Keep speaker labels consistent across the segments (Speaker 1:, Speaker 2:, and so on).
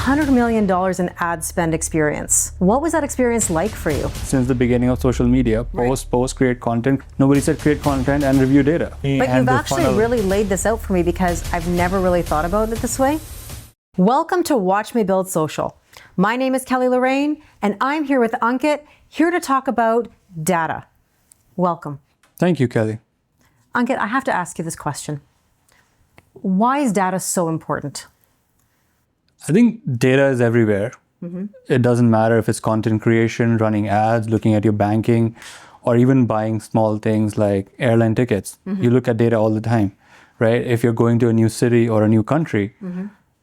Speaker 1: $100 million in ad spend experience. What was that experience like for you?
Speaker 2: Since the beginning of social media, post, create content. Nobody said create content and review data.
Speaker 1: But you've actually really laid this out for me because I've never really thought about it this way. Welcome to Watch Me Build Social. My name is Lorraine, and I'm here with Ankit, here to talk about data. Welcome.
Speaker 2: Thank you, Kelly.
Speaker 1: Ankit, I have to ask you this question. Why is data so important?
Speaker 2: I think data is everywhere. It doesn't matter if it's content creation, running ads, looking at your banking, or even buying small things like airline tickets. You look at data all the time, right? If you're going to a new city or a new country,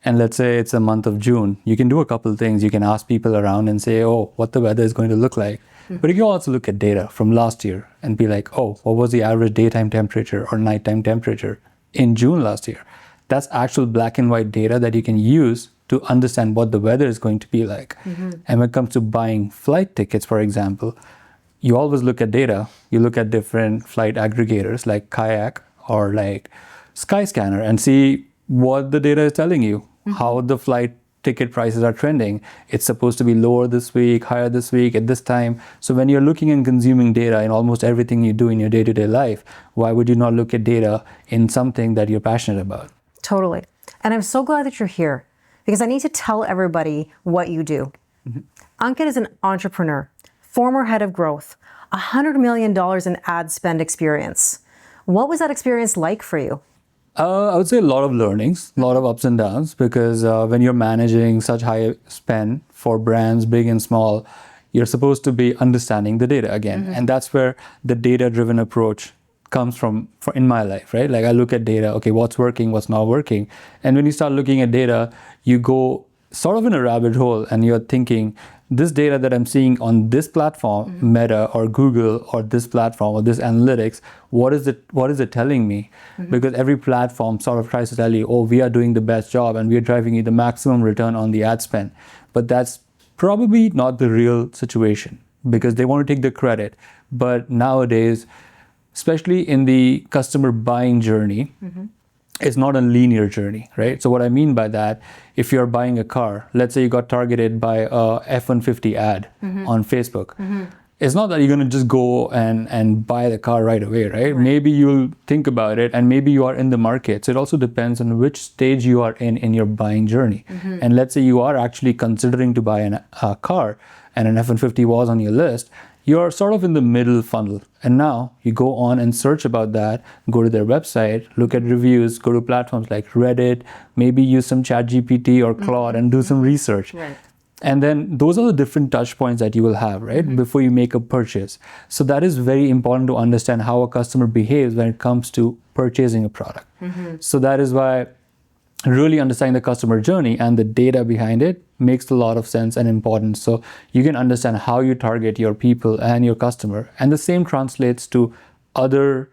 Speaker 2: and let's say it's the month of June, you can do a couple of things. You can ask people around and say, oh, what the weather is going to look like. But you can also look at data from last year and be like, oh, what was the average daytime temperature or nighttime temperature in June last year? That's actual black and white data that you can use to understand what the weather is going to be like. And when it comes to buying flight tickets, for example, you always look at data. You look at different flight aggregators like Kayak or like Skyscanner and see what the data is telling you, how the flight ticket prices are trending. It's supposed to be lower this week, higher this week, at this time. So when you're looking and consuming data in almost everything you do in your day-to-day life, why would you not look at data in something that you're passionate about?
Speaker 1: Totally. And I'm so glad that you're here because I need to tell everybody what you do. Ankit is an entrepreneur, former head of growth, $100 million in ad spend experience. What was that experience like for you?
Speaker 2: I would say a lot of learnings, a lot of ups and downs, because when you're managing such high spend for brands, big and small, you're supposed to be understanding the data again. And that's where the data-driven approach comes from in my life, right? Like I look at data, okay, what's working, what's not working. And when you start looking at data, you go sort of in a rabbit hole and you're thinking, this data that I'm seeing on this platform, Meta or Google or this platform or this analytics, what is it telling me? Because every platform sort of tries to tell you, oh, we are doing the best job and we are driving you the maximum return on the ad spend. But that's probably not the real situation because they want to take the credit. But nowadays, especially in the customer buying journey, it's not a linear journey, right? So what I mean by that, if you're buying a car, let's say you got targeted by a F-150 ad on Facebook, it's not that you're going to just go and buy the car right away, right? Maybe you'll think about it and maybe you are in the market. So it also depends on which stage you are in your buying journey. And let's say you are actually considering to buy a car and an F-150 was on your list, you're sort of in the middle funnel. And now you go on and search about that, go to their website, look at reviews, go to platforms like Reddit, maybe use some ChatGPT or Claude and do some research. And then those are the different touch points that you will have, right? Before you make a purchase. So that is very important to understand how a customer behaves when it comes to purchasing a product. So that is why really understanding the customer journey and the data behind it makes a lot of sense and important. So you can understand how you target your people and your customer. And the same translates to other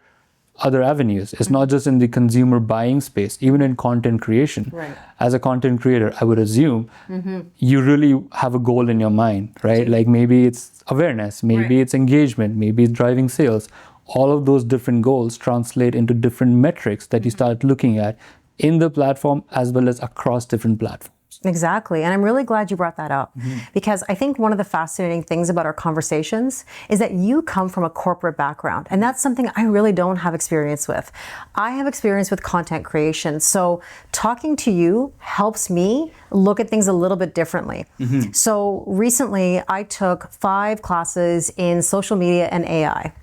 Speaker 2: avenues. It's not just in the consumer buying space, even in content creation. As a content creator, I would assume you really have a goal in your mind, right? Like maybe it's awareness, maybe it's engagement, maybe it's driving sales. All of those different goals translate into different metrics that you start looking at in the platform as well as across different platforms.
Speaker 1: Exactly. And I'm really glad you brought that up because I think one of the fascinating things about our conversations is that you come from a corporate background. And that's something I really don't have experience with. I have experience with content creation. So talking to you helps me look at things a little bit differently. So recently I took 5 classes in social media and AI.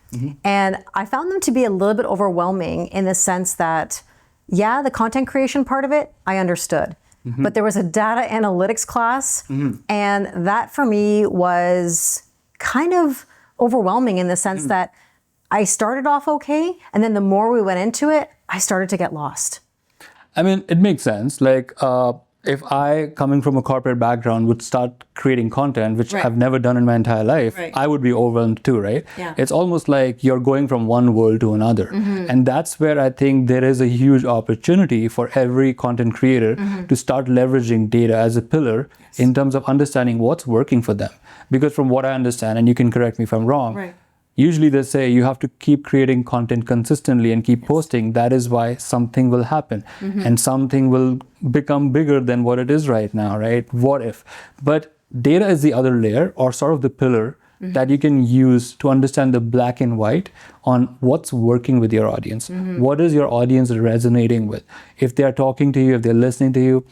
Speaker 1: And I found them to be a little bit overwhelming in the sense that, yeah, the content creation part of it, I understood. But there was a data analytics class, and that for me was kind of overwhelming in the sense that I started off okay, and then the more we went into it, I started to get lost.
Speaker 2: I mean, it makes sense. Like, if I, coming from a corporate background, would start creating content, which I've never done in my entire life, I would be overwhelmed too, right? It's almost like you're going from one world to another. And that's where I think there is a huge opportunity for every content creator to start leveraging data as a pillar in terms of understanding what's working for them. Because from what I understand, and you can correct me if I'm wrong, Usually they say you have to keep creating content consistently and keep posting. That is why something will happen and something will become bigger than what it is right now, right? What if? But data is the other layer, or sort of the pillar that you can use to understand the black and white on what's working with your audience. What is your audience resonating with? If they are talking to you, if they're listening to you,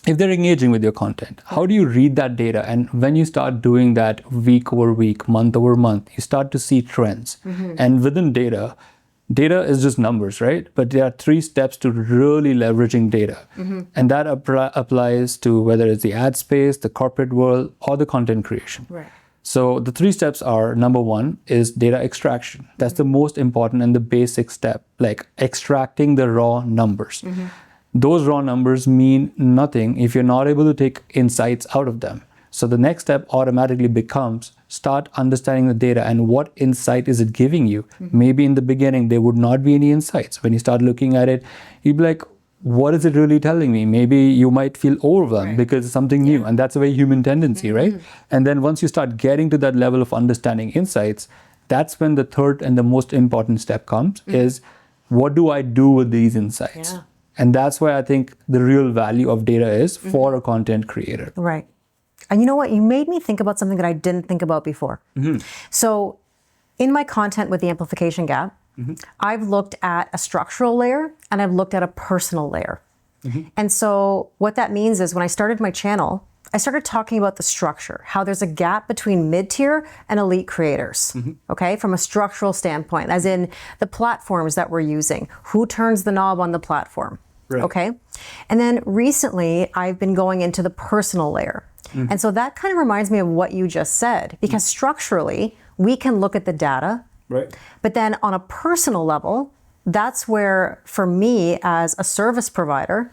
Speaker 2: if they're engaging with your content, how do you read that data? And when you start doing that week over week, month over month, you start to see trends. And within data is just numbers, right? But there are 3 steps to really leveraging data. And that applies to whether it's the ad space, the corporate world, or the content creation.
Speaker 1: Right.
Speaker 2: So the 3 steps are, number 1 is data extraction. That's the most important and the basic step, like extracting the raw numbers. Those raw numbers mean nothing if you're not able to take insights out of them. So the next step automatically becomes start understanding the data and what insight is it giving you. Maybe in the beginning, there would not be any insights. When you start looking at it, you'd be like, what is it really telling me? Maybe you might feel overwhelmed because it's something new, and that's a very human tendency, right? And then once you start getting to that level of understanding insights, that's when the third and the most important step comes is what do I do with these insights? And that's why I think the real value of data is for a content creator.
Speaker 1: Right. And you know what? You made me think about something that I didn't think about before. So in my content with the Amplification Gap, I've looked at a structural layer and I've looked at a personal layer. And so what that means is when I started my channel, I started talking about the structure, how there's a gap between mid-tier and elite creators, okay, from a structural standpoint, as in the platforms that we're using, who turns the knob on the platform, okay? And then recently, I've been going into the personal layer. And so that kind of reminds me of what you just said, because structurally, we can look at the data, but then on a personal level, that's where, for me as a service provider,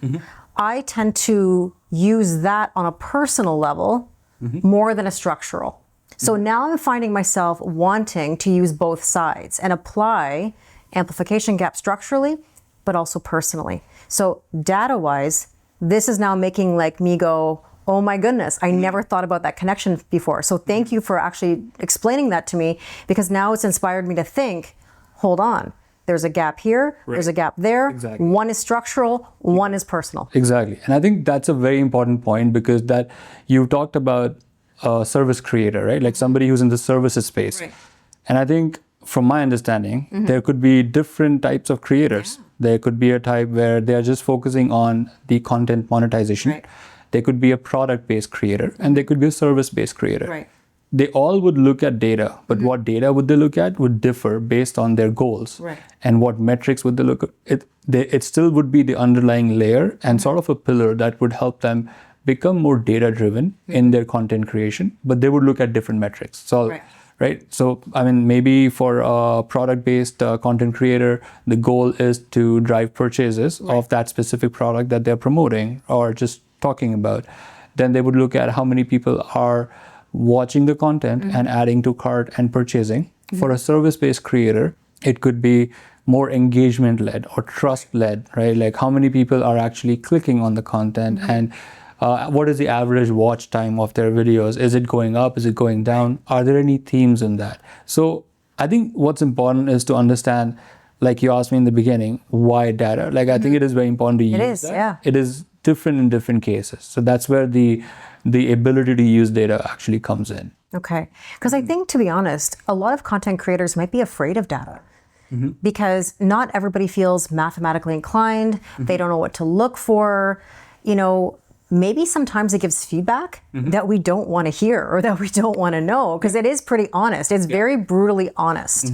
Speaker 1: I tend to use that on a personal level more than a structural. So now I'm finding myself wanting to use both sides and apply Amplification Gap structurally, but also personally. So data-wise, this is now making like me go, oh my goodness, I never thought about that connection before. So thank you for actually explaining that to me, because now it's inspired me to think, hold on, there's a gap here, there's a gap there. One is structural, one is personal.
Speaker 2: Exactly. And I think that's a very important point, because that you talked about a service creator, right? Like somebody who's in the services space. And I think from my understanding, there could be different types of creators. There could be a type where they're just focusing on the content monetization. There could be a product-based creator, and there could be a service-based creator. They all would look at data, but what data would they look at would differ based on their goals. And what metrics would they look at? It still would be the underlying layer and sort of a pillar that would help them become more data-driven in their content creation, but they would look at different metrics. So, So, I mean, maybe for a product-based content creator, the goal is to drive purchases of that specific product that they're promoting or just talking about. Then they would look at how many people are watching the content and adding to cart and purchasing. For a service-based creator, it could be more engagement-led or trust-led, right? Like how many people are actually clicking on the content and what is the average watch time of their videos? Is it going up? Is it going down? Are there any themes in that? So I think what's important is to understand, like you asked me in the beginning, why data? Like I think it is very important to use that. It is different in different cases. So that's where the ability to use data actually comes in.
Speaker 1: Okay. Because I think, to be honest, a lot of content creators might be afraid of data because not everybody feels mathematically inclined. They don't know what to look for. You know, maybe sometimes it gives feedback that we don't want to hear or that we don't want to know, because it is pretty honest. It's very brutally honest.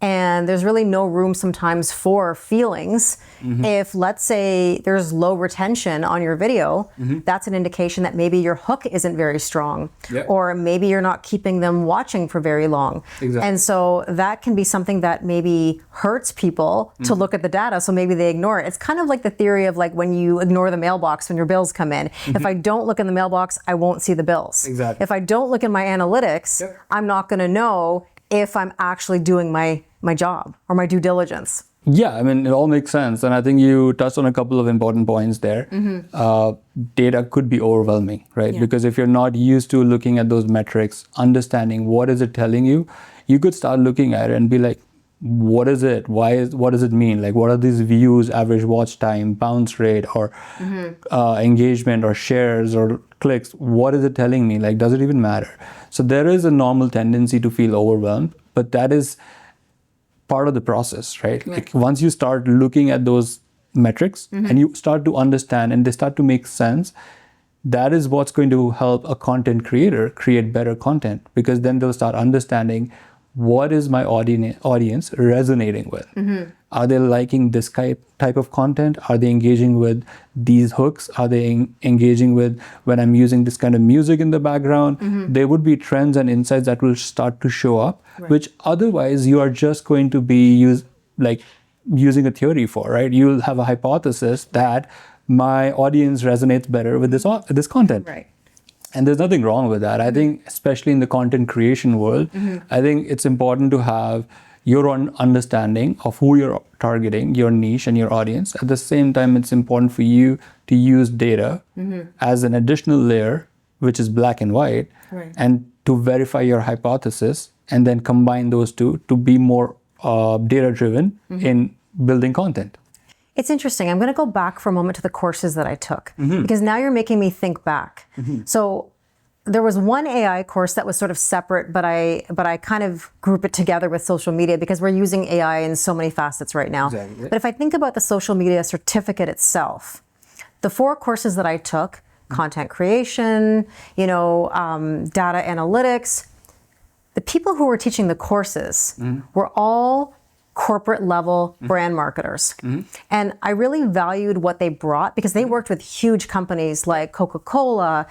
Speaker 1: And there's really no room sometimes for feelings. If, let's say, there's low retention on your video, that's an indication that maybe your hook isn't very strong, or maybe you're not keeping them watching for very long. And so that can be something that maybe hurts people to look at the data, so maybe they ignore it. It's kind of like the theory of like when you ignore the mailbox when your bills come in. If I don't look in the mailbox, I won't see the bills. If I don't look in my analytics, I'm not going to know if I'm actually doing my job or my due diligence.
Speaker 2: Yeah, I mean, it all makes sense. And I think you touched on a couple of important points there. Data could be overwhelming, right?
Speaker 1: Yeah.
Speaker 2: Because if you're not used to looking at those metrics, understanding what is it telling you, you could start looking at it and be like, what is it? What does it mean? Like, what are these views, average watch time, bounce rate, or engagement, or shares, or clicks? What is it telling me? Like, does it even matter? So there is a normal tendency to feel overwhelmed, but that is part of the process, right? Like once you start looking at those metrics and you start to understand and they start to make sense, that is what's going to help a content creator create better content, because then they'll start understanding, what is my audience resonating with? Are they liking this type of content? Are they engaging with these hooks? Are they engaging with when I'm using this kind of music in the background? There would be trends and insights that will start to show up, which otherwise you are just going to be using a theory for, right? You'll have a hypothesis that my audience resonates better with this content.
Speaker 1: Right.
Speaker 2: And there's nothing wrong with that. I think, especially in the content creation world, I think it's important to have your own understanding of who you're targeting, your niche and your audience. At the same time, it's important for you to use data as an additional layer, which is black and white, and to verify your hypothesis, and then combine those two to be more data-driven in building content.
Speaker 1: It's interesting. I'm going to go back for a moment to the courses that I took, because now you're making me think back. So there was one AI course that was sort of separate, but I kind of group it together with social media, because we're using AI in so many facets right now.
Speaker 2: Exactly.
Speaker 1: But if I think about the social media certificate itself, the 4 courses that I took, content creation, data analytics, the people who were teaching the courses were all corporate level brand marketers. And I really valued what they brought, because they worked with huge companies like Coca-Cola,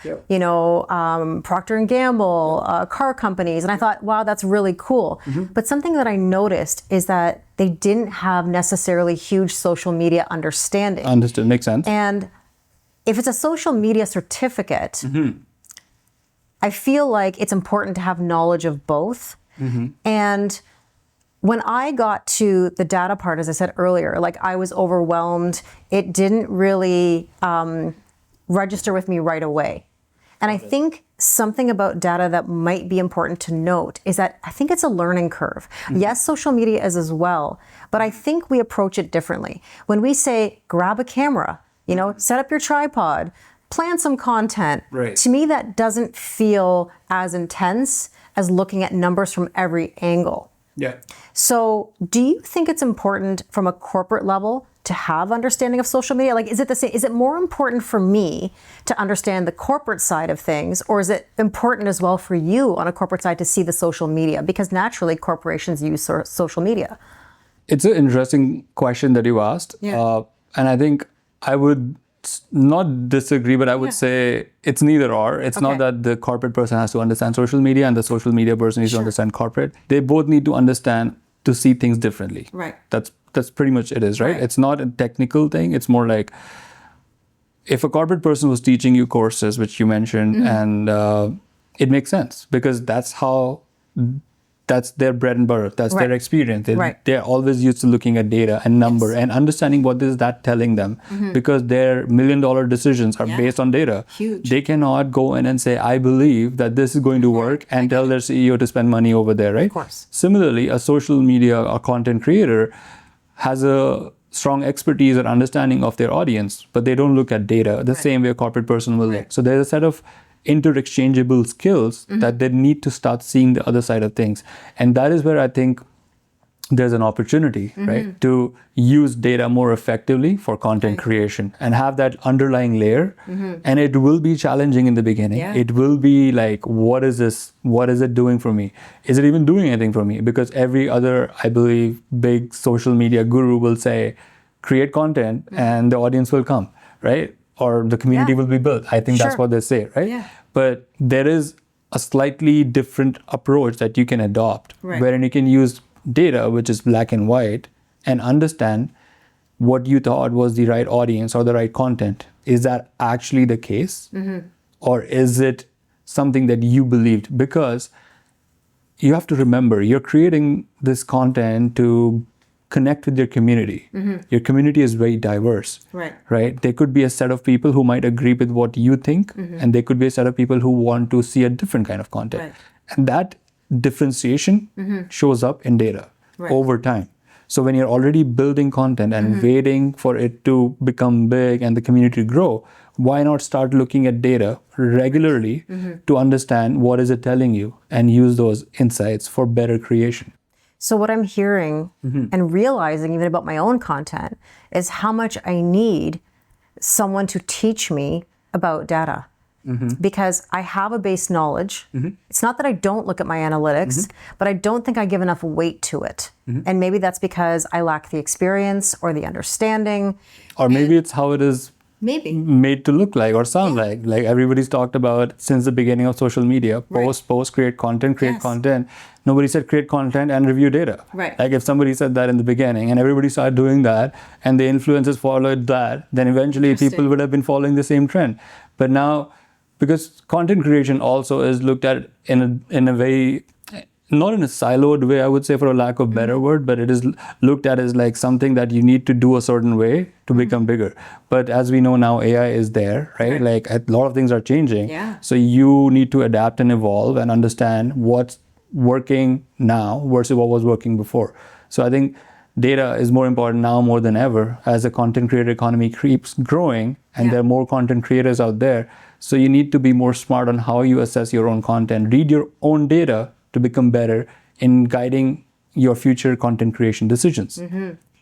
Speaker 1: Procter & Gamble, car companies. And I thought, wow, that's really cool. But something that I noticed is that they didn't have necessarily huge social media understanding.
Speaker 2: Understood, makes sense.
Speaker 1: And if it's a social media certificate, I feel like it's important to have knowledge of both. And when I got to the data part, as I said earlier, like I was overwhelmed. It didn't really register with me right away. And I think something about data that might be important to note is that I think it's a learning curve. Yes, social media is as well, but I think we approach it differently. When we say, grab a camera, set up your tripod, plan some content, to me that doesn't feel as intense as looking at numbers from every angle.
Speaker 2: Yeah.
Speaker 1: So do you think it's important from a corporate level to have understanding of social media? Like, is it the same? Is it more important for me to understand the corporate side of things, or is it important as well for you on a corporate side to see the social media? Because naturally corporations use social media.
Speaker 2: It's an interesting question that you asked. And I think I would not disagree, but I would say it's neither or. It's not that the corporate person has to understand social media and the social media person needs to understand corporate. They both need to understand to see things differently.
Speaker 1: Right.
Speaker 2: That's pretty much it is, right? It's not a technical thing. It's more like, if a corporate person was teaching you courses, which you mentioned, and it makes sense, because that's their bread and butter. That's their experience. They're always used to looking at data and number and understanding what is that telling them, because their $1 million decisions are based on data.
Speaker 1: Huge.
Speaker 2: They cannot go in and say, I believe that this is going to work, and tell their CEO to spend money over there, right?
Speaker 1: Of course.
Speaker 2: Similarly, a social media or content creator has a strong expertise and understanding of their audience, but they don't look at data the same way a corporate person will look. So there's a set of interchangeable skills that they need to start seeing the other side of things. And that is where I think there's an opportunity, right, to use data more effectively for content creation and have that underlying layer. And it will be challenging in the beginning. It will be like, what is this? What is it doing for me? Is it even doing anything for me? Because every other, I believe, big social media guru will say, create content and the audience will come, right? Or the community will be built. I think that's what they say, right? But there is a slightly different approach that you can adopt, wherein you can use data, which is black and white, and understand what you thought was the right audience or the right content. Is that actually the case? Or is it something that you believed? Because you have to remember, you're creating this content to connect with your community. Your community is very diverse, right? There could be a set of people who might agree with what you think, and there could be a set of people who want to see a different kind of content. And that differentiation shows up in data over time. So when you're already building content and waiting for it to become big and the community to grow, why not start looking at data regularly to understand what is it telling you and use those insights for better creation?
Speaker 1: So what I'm hearing and realizing even about my own content is how much I need someone to teach me about data. Because I have a base knowledge. It's not that I don't look at my analytics, but I don't think I give enough weight to it. And maybe that's because I lack the experience or the understanding.
Speaker 2: Or maybe it's how it is made to look like or sound like. Like everybody's talked about since the beginning of social media, post, create content, content. Nobody said create content and review data. Like if somebody said that in the beginning and everybody started doing that and the influencers followed that, then eventually people would have been following the same trend. But now, because content creation also is looked at in a very, not in a siloed way, I would say, for a lack of better word, but it is looked at as like something that you need to do a certain way to become bigger. But as we know now, AI is there, right? Like a lot of things are changing. So you need to adapt and evolve and understand what's working now versus what was working before. So I think data is more important now more than ever as the content creator economy keeps growing and there are more content creators out there. So you need to be more smart on how you assess your own content, read your own data to become better in guiding your future content creation decisions.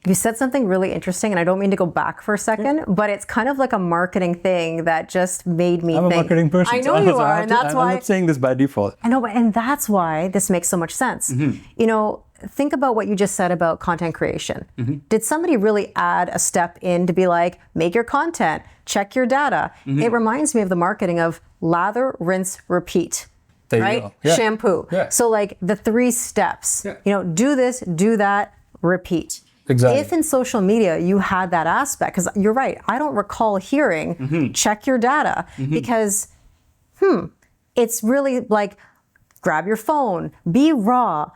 Speaker 1: You said something really interesting, and I don't mean to go back for a second, but it's kind of like a marketing thing that just made me
Speaker 2: think. I'm a marketing person.
Speaker 1: I know you are, and that's why...
Speaker 2: I'm not saying this by default.
Speaker 1: I know, and that's why this makes so much sense. You know, think about what you just said about content creation. Did somebody really add a step in to be like, make your content, check your data? It reminds me of the marketing of lather, rinse, repeat. Right? Shampoo. So like the 3 steps, you know, do this, do that, repeat.
Speaker 2: Exactly.
Speaker 1: If in social media you had that aspect, because you're right, I don't recall hearing check your data because, it's really like grab your phone, be raw,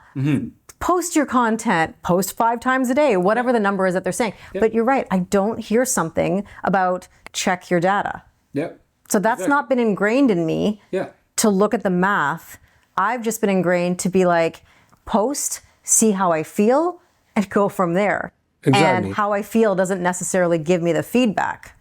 Speaker 1: post your content, post 5 times a day, whatever the number is that they're saying. But you're right, I don't hear something about check your data. So that's not been ingrained in me to look at the math. I've just been ingrained to be like, post, see how I feel, and go from there. And how I feel doesn't necessarily give me the feedback.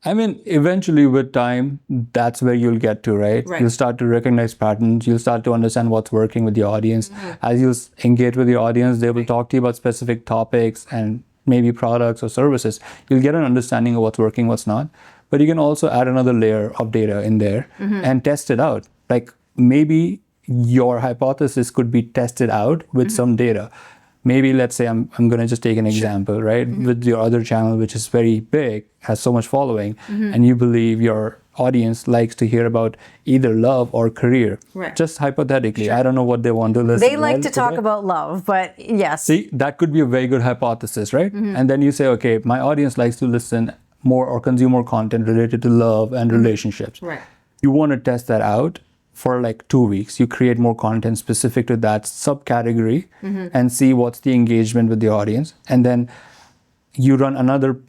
Speaker 2: I mean, eventually with time, that's where you'll get to, right? You'll start to recognize patterns. You'll start to understand what's working with your audience. As you engage with your audience, they will talk to you about specific topics and maybe products or services. You'll get an understanding of what's working, what's not. But you can also add another layer of data in there and test it out. Like maybe your hypothesis could be tested out with some data. Maybe let's say I'm going to just take an example, right? With your other channel, which is very big, has so much following, and you believe your audience likes to hear about either love or career. Just hypothetically, I don't know what they want to listen.
Speaker 1: They like to talk about love, but yes.
Speaker 2: See, that could be a very good hypothesis, right? And then you say, okay, my audience likes to listen more or consume more content related to love and relationships. You want to test that out for like 2 weeks. You create more content specific to that subcategory and see what's the engagement with the audience. And then you run another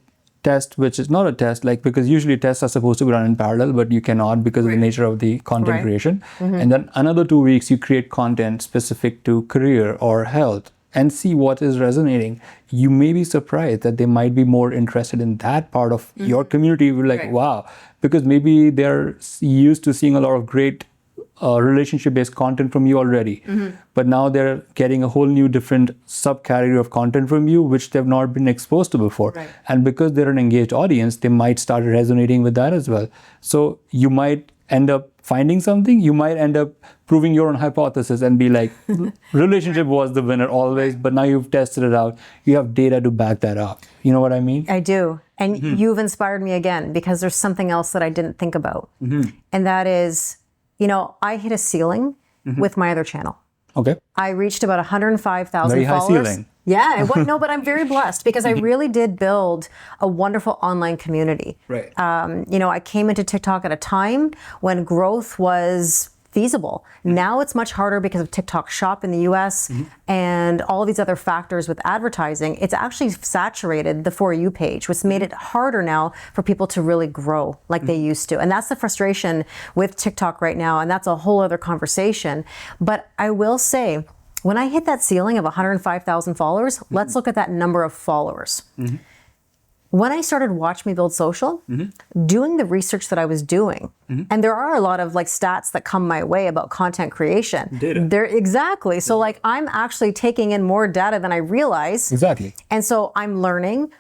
Speaker 2: test, which is not a test, like, because usually tests are supposed to be run in parallel, but you cannot because of the nature of the content creation. And then another 2 weeks, you create content specific to career or health and see what is resonating. You may be surprised that they might be more interested in that part of your community. You're like, wow, because maybe they're used to seeing a lot of great relationship-based content from you already. But now they're getting a whole new different subcategory of content from you, which they've not been exposed to before. And because they're an engaged audience, they might start resonating with that as well. So you might end up finding something, you might end up proving your own hypothesis and be like, relationship was the winner always, but now you've tested it out. You have data to back that up. You know what I mean?
Speaker 1: I do. And you've inspired me again, because there's something else that I didn't think about. And that is, you know, I hit a ceiling with my other channel. I reached about 105,000
Speaker 2: very
Speaker 1: followers.
Speaker 2: High ceiling.
Speaker 1: Yeah, no, but I'm very blessed because I really did build a wonderful online community. You know, I came into TikTok at a time when growth was feasible. Now it's much harder because of TikTok Shop in the US and all these other factors with advertising. It's actually saturated the For You page, which made it harder now for people to really grow like they used to. And that's the frustration with TikTok right now. And that's a whole other conversation. But I will say, when I hit that ceiling of 105,000 followers, let's look at that number of followers. When I started Watch Me Build Social, doing the research that I was doing, and there are a lot of like stats that come my way about content creation.
Speaker 2: Data.
Speaker 1: Exactly. So like I'm actually taking in more data than I realize.
Speaker 2: Exactly.
Speaker 1: And so I'm learning,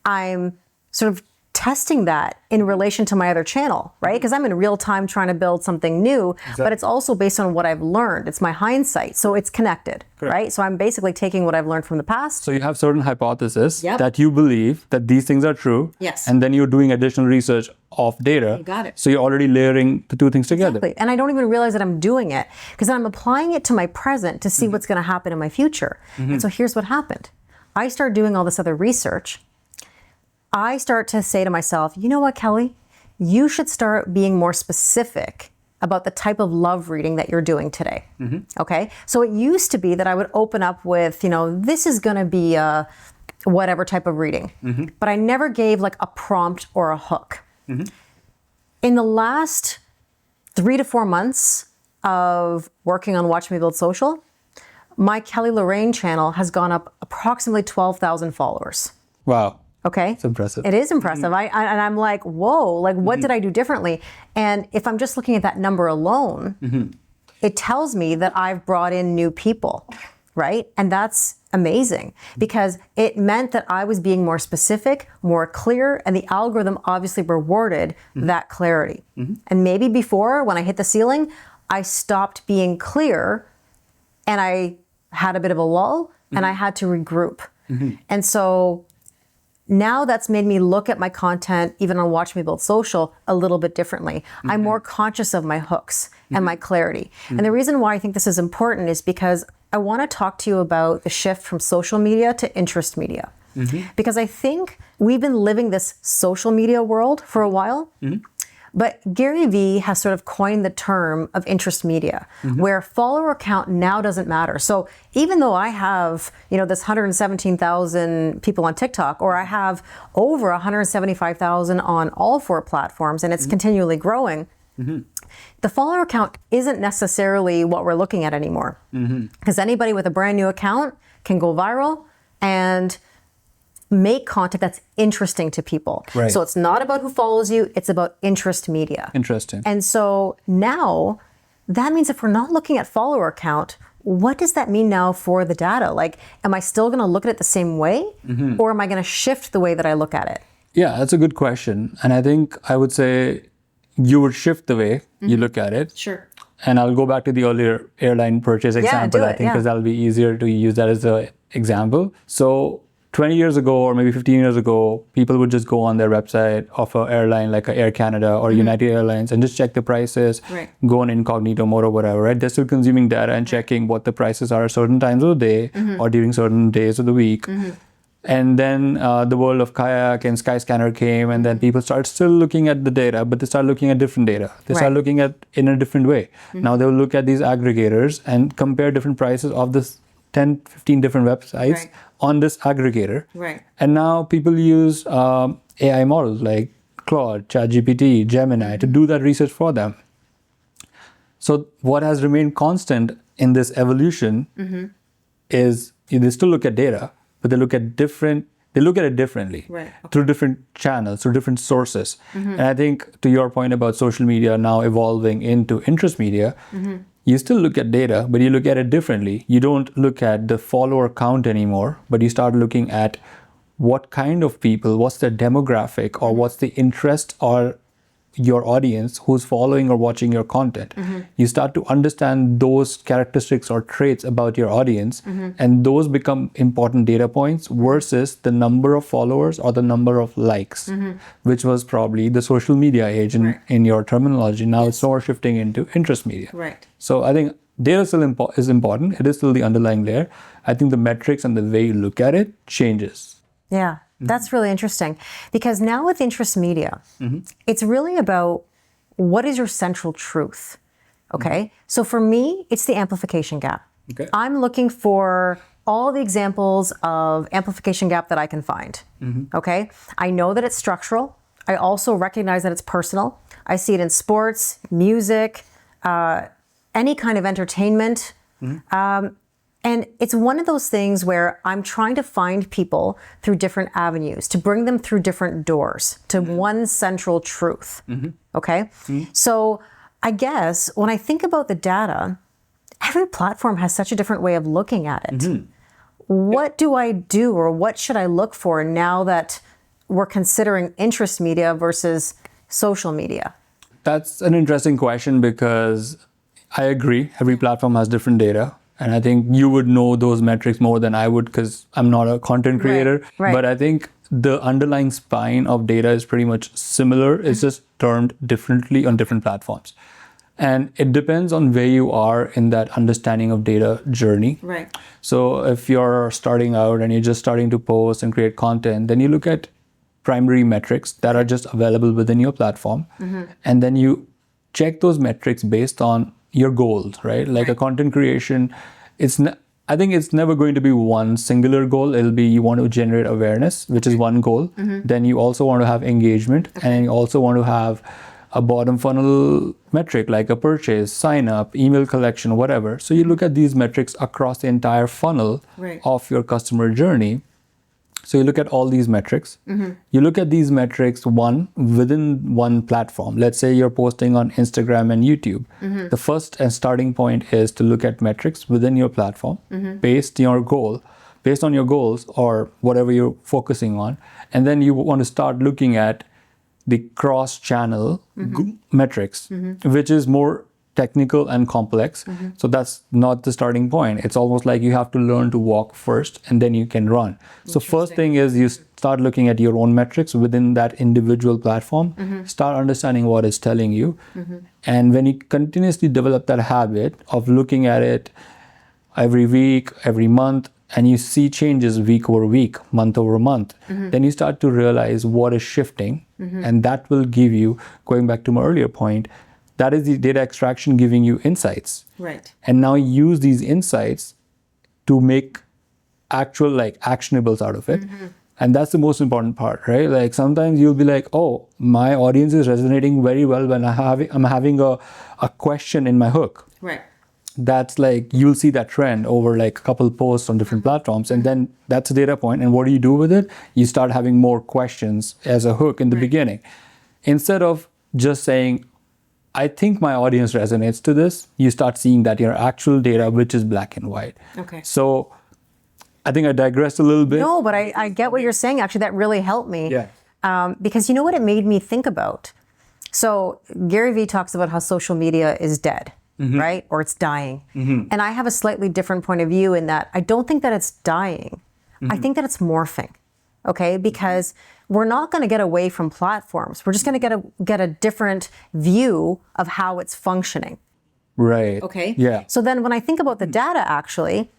Speaker 1: I'm sort of testing that in relation to my other channel, right? Because I'm in real time trying to build something new, but it's also based on what I've learned. It's my hindsight. So it's connected, right? So I'm basically taking what I've learned from the past.
Speaker 2: So you have certain hypotheses that you believe that these things are true.
Speaker 1: Yes.
Speaker 2: And then you're doing additional research of data.
Speaker 1: You got it.
Speaker 2: So you're already layering the two things together.
Speaker 1: Exactly. And I don't even realize that I'm doing it because I'm applying it to my present to see what's going to happen in my future. And so here's what happened. I started doing all this other research. I start to say to myself, you know what, Kelly? You should start being more specific about the type of love reading that you're doing today. Okay? So it used to be that I would open up with, this is going to be a whatever type of reading. But I never gave like a prompt or a hook. In the last 3 to 4 months of working on Watch Me Build Social, my Kelly Lorraine channel has gone up approximately 12,000 followers.
Speaker 2: Wow.
Speaker 1: Okay.
Speaker 2: It's impressive.
Speaker 1: It is impressive. And I'm like, whoa, like what did I do differently? And if I'm just looking at that number alone, it tells me that I've brought in new people, right? And that's amazing because it meant that I was being more specific, more clear, and the algorithm obviously rewarded that clarity. And maybe before, when I hit the ceiling, I stopped being clear and I had a bit of a lull and I had to regroup. And so now that's made me look at my content, even on Watch Me Build Social, a little bit differently. I'm more conscious of my hooks and my clarity. And the reason why I think this is important is because I want to talk to you about the shift from social media to interest media. Because I think we've been living this social media world for a while. But Gary Vee has sort of coined the term of interest media, where follower count now doesn't matter. So even though I have, this 117,000 people on TikTok, or I have over 175,000 on all 4 platforms, and it's continually growing, the follower count isn't necessarily what we're looking at anymore. Because anybody with a brand new account can go viral and make content that's interesting to people.
Speaker 2: Right.
Speaker 1: So it's not about who follows you, it's about interest media.
Speaker 2: Interesting.
Speaker 1: And so now that means if we're not looking at follower count, what does that mean now for the data? Like, am I still going to look at it the same way or am I going to shift the way that I look at it?
Speaker 2: Yeah, that's a good question. And I think I would say you would shift the way you look at it.
Speaker 1: Sure.
Speaker 2: And I'll go back to the earlier airline purchase example, I think, because that'll be easier to use that as an example. So 20 years ago or maybe 15 years ago, people would just go on their website of an airline like Air Canada or United Airlines and just check the prices, go on incognito mode or whatever, right? They're still consuming data and checking what the prices are at certain times of the day or during certain days of the week. And then the world of Kayak and Skyscanner came, and then people start still looking at the data, but they start looking at different data. They start looking at in a different way. Now they'll look at these aggregators and compare different prices of this 10, 15 different websites on this aggregator. And now people use AI models like Claude, ChatGPT, Gemini to do that research for them. So what has remained constant in this evolution is they still look at data, but they look at it differently through different channels, through different sources. And I think to your point about social media now evolving into interest media, you still look at data, but you look at it differently. You don't look at the follower count anymore, but you start looking at what kind of people, what's their demographic, or what's the interest or your audience who's following or watching your content. You start to understand those characteristics or traits about your audience, and those become important data points versus the number of followers or the number of likes, which was probably the social media age in your terminology. Now it's more shifting into interest media. So I think data still is important. It is still the underlying layer. I think the metrics and the way you look at it changes.
Speaker 1: Yeah. That's really interesting because now with interest media, it's really about what is your central truth. Okay. So for me, it's the amplification gap.
Speaker 2: Okay.
Speaker 1: I'm looking for all the examples of amplification gap that I can find. Okay. I know that it's structural. I also recognize that it's personal. I see it in sports, music, any kind of entertainment. And it's one of those things where I'm trying to find people through different avenues, to bring them through different doors to one central truth. Okay. So I guess when I think about the data, every platform has such a different way of looking at it. What do I do, or what should I look for now that we're considering interest media versus social media?
Speaker 2: That's an interesting question, because I agree, every platform has different data. And I think you would know those metrics more than I would, because I'm not a content creator.
Speaker 1: Right.
Speaker 2: But I think the underlying spine of data is pretty much similar. It's just termed differently on different platforms. And it depends on where you are in that understanding of data journey.
Speaker 1: Right.
Speaker 2: So if you're starting out and you're just starting to post and create content, then you look at primary metrics that are just available within your platform. And then you check those metrics based on your goals, right? Like a content creation, I think it's never going to be one singular goal. It'll be, you want to generate awareness, which is one goal. Then you also want to have engagement, and you also want to have a bottom funnel metric like a purchase, sign up, email collection, whatever. So you look at these metrics across the entire funnel of your customer journey. So you look at all these metrics. You look at these metrics within one platform. Let's say you're posting on Instagram and YouTube. The first and starting point is to look at metrics within your platform based on your goals or whatever you're focusing on. And then you want to start looking at the cross-channel metrics, which is more technical and complex. So that's not the starting point. It's almost like you have to learn to walk first and then you can run. So first thing is you start looking at your own metrics within that individual platform, start understanding what it's telling you. And when you continuously develop that habit of looking at it every week, every month, and you see changes week over week, month over month, then you start to realize what is shifting. And that will give you, going back to my earlier point, that is the data extraction giving you insights.
Speaker 1: Right.
Speaker 2: And now use these insights to make actual actionables out of it. And that's the most important part, right? Like sometimes you'll be like, oh, my audience is resonating very well when I'm having a question in my hook.
Speaker 1: Right.
Speaker 2: That's like, you'll see that trend over like a couple posts on different platforms. And then that's a data point. And what do you do with it? You start having more questions as a hook in the beginning. Instead of just saying, I think my audience resonates to this, you start seeing that your actual data, which is black and white.
Speaker 1: Okay.
Speaker 2: So I think I digressed a little bit.
Speaker 1: No, but I get what you're saying. Actually, that really helped me.
Speaker 2: Yeah.
Speaker 1: Because you know what it made me think about? So Gary Vee talks about how social media is dead, right? Or it's dying. And I have a slightly different point of view in that I don't think that it's dying. I think that it's morphing. Okay, because we're not going to get away from platforms. We're just going to get a different view of how it's functioning.
Speaker 2: Right.
Speaker 1: Okay.
Speaker 2: Yeah.
Speaker 1: So then when I think about the data, actually,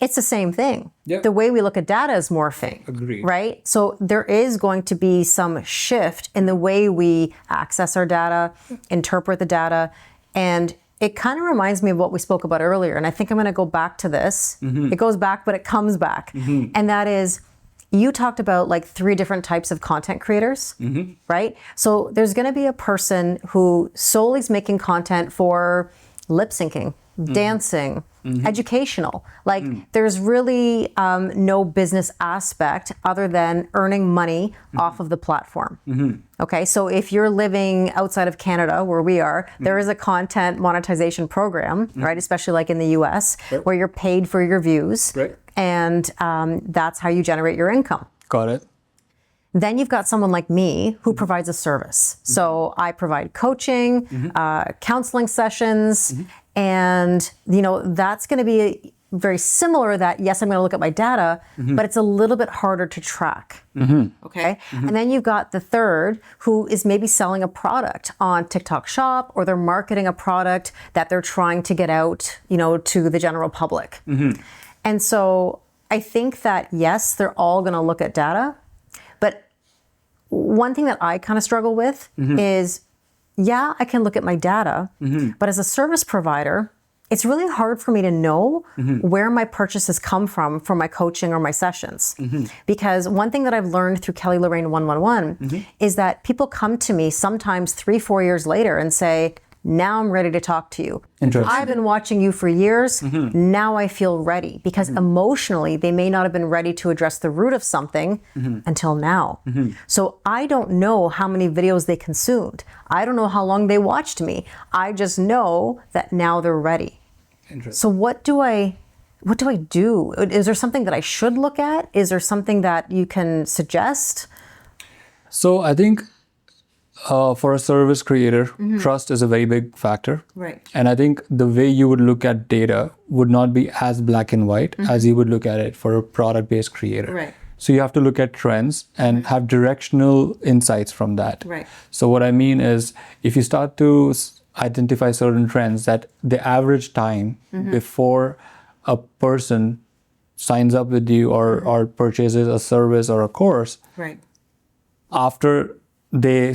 Speaker 1: it's the same thing.
Speaker 2: Yep.
Speaker 1: The way we look at data is morphing.
Speaker 2: Agreed.
Speaker 1: Right? So there is going to be some shift in the way we access our data, interpret the data, and it kind of reminds me of what we spoke about earlier. And I think I'm going to go back to this. It goes back, but it comes back. And that is, you talked about like 3 different types of content creators, right? So there's going to be a person who solely is making content for lip syncing, dancing, educational. Like there's really no business aspect other than earning money off of the platform. Okay, so if you're living outside of Canada, where we are, there is a content monetization program, right? Especially like in the US, where you're paid for your views.
Speaker 2: Right.
Speaker 1: And that's how you generate your income.
Speaker 2: Got it.
Speaker 1: Then you've got someone like me who provides a service. So I provide coaching, counseling sessions, and that's going to be very similar. That yes, I'm going to look at my data, but it's a little bit harder to track. Okay, and then you've got the third who is maybe selling a product on TikTok Shop, or they're marketing a product that they're trying to get out, to the general public. And so I think that, yes, they're all going to look at data. But one thing that I kind of struggle with is, yeah, I can look at my data, but as a service provider, it's really hard for me to know where my purchases come from for my coaching or my sessions. Because one thing that I've learned through Kelly Lorraine 111 is that people come to me sometimes 3-4 years later and say, now I'm ready to talk to you. I've been watching you for years. Now I feel ready, because emotionally they may not have been ready to address the root of something until now. So I don't know how many videos they consumed. I don't know how long they watched me. I just know that now they're ready. So what do I do? Is there something that I should look at? Is there something that you can suggest?
Speaker 2: So I think for a service creator, trust is a very big factor.
Speaker 1: Right.
Speaker 2: And I think the way you would look at data would not be as black and white as you would look at it for a product-based creator.
Speaker 1: Right.
Speaker 2: So you have to look at trends and have directional insights from that.
Speaker 1: Right.
Speaker 2: So what I mean is, if you start to identify certain trends, that the average time before a person signs up with you or purchases a service or a course,
Speaker 1: Right.
Speaker 2: after they